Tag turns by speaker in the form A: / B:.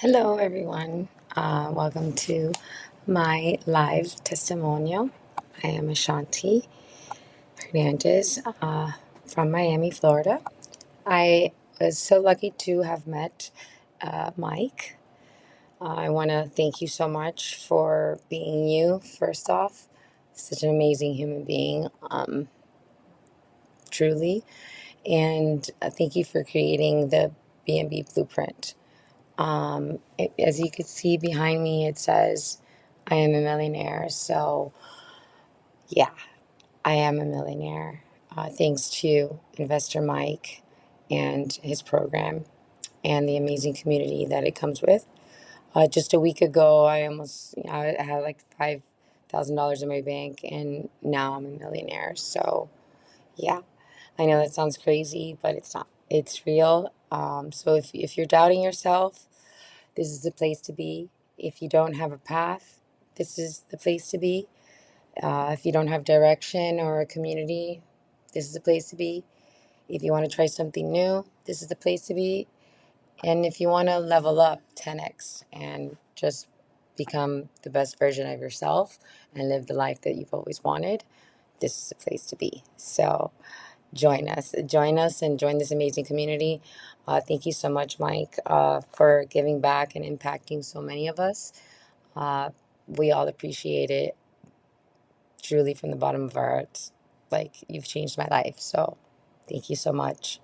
A: Hello, everyone. Welcome to my live testimonial. I am Ashanti Hernandez from Miami, Florida. I was so lucky to have met Mike. I want to thank you so much for being you, first off. Such an amazing human being, truly. And thank you for creating the B&B blueprint. As you can see behind me, it says, I am a millionaire. So, yeah, I am a millionaire. Thanks to Investor Mike and his program and the amazing community that it comes with. Just a week ago, I had like $5,000 in my bank, and now I'm a millionaire. So, yeah, I know that sounds crazy, but it's not. It's real. So, if you're doubting yourself, this is the place to be. If you don't have a path, this is the place to be. If you don't have direction or a community, this is the place to be. If you want to try something new, this is the place to be. And if you want to level up 10x and just become the best version of yourself and live the life that you've always wanted, this is the place to be. So join us and join this amazing community. Thank you so much, Mike, for giving back and impacting so many of us. Uh, we all appreciate it truly from the bottom of our hearts. Like, you've changed my life. So thank you so much.